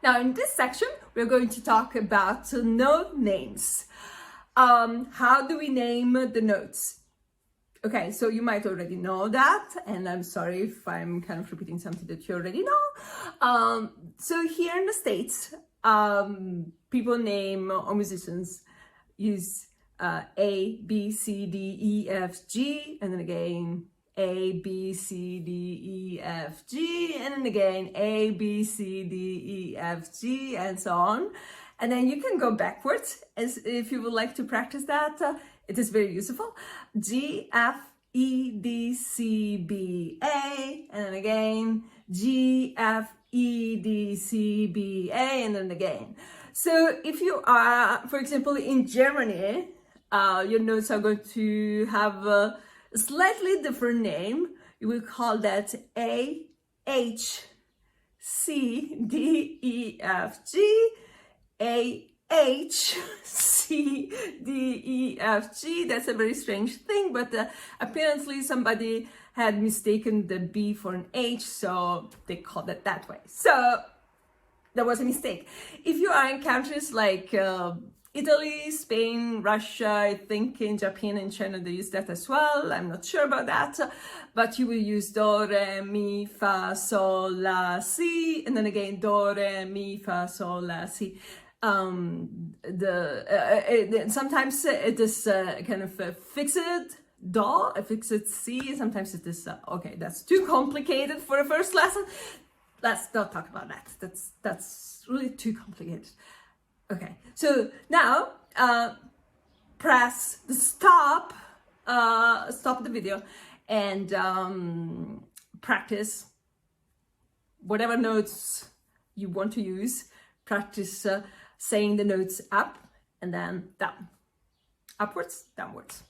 Now in this section, we're going to talk about note names. How do we name the notes? Okay, so you might already know that, and I'm sorry if I'm kind of repeating something that you already know. So here in the States, people name, or musicians use A, B, C, D, E, F, G, and then again A, B, C, D, E, F, G, and then again A, B, C, D, E, F, G, and so on. And then you can go backwards as if you would like to practice that. It is very useful. G, F, E, D, C, B, A, and then again G, F, E, D, C, B, A, and then again. So if you are, for example, in Germany, your notes are going to have a slightly different name. You will call that A, H, C, D, E, F, G, A, H, C, D, E, F, G. That's a very strange thing, but apparently somebody had mistaken the B for an H, so they called it that way. So that was a mistake. If you are in countries like Italy, Spain, Russia, I think in Japan and China they use that as well. I'm not sure about that, but you will use do, re, mi, fa, sol, la, si, and then again do, re, mi, fa, sol, la, si. Sometimes it is kind of a fixed do, a fixed si. Sometimes it is okay. That's too complicated for a first lesson. Let's not talk about that. That's really too complicated. Okay, so now press the stop the video and practice whatever notes you want to use. Practice saying the notes up and then down, upwards, downwards.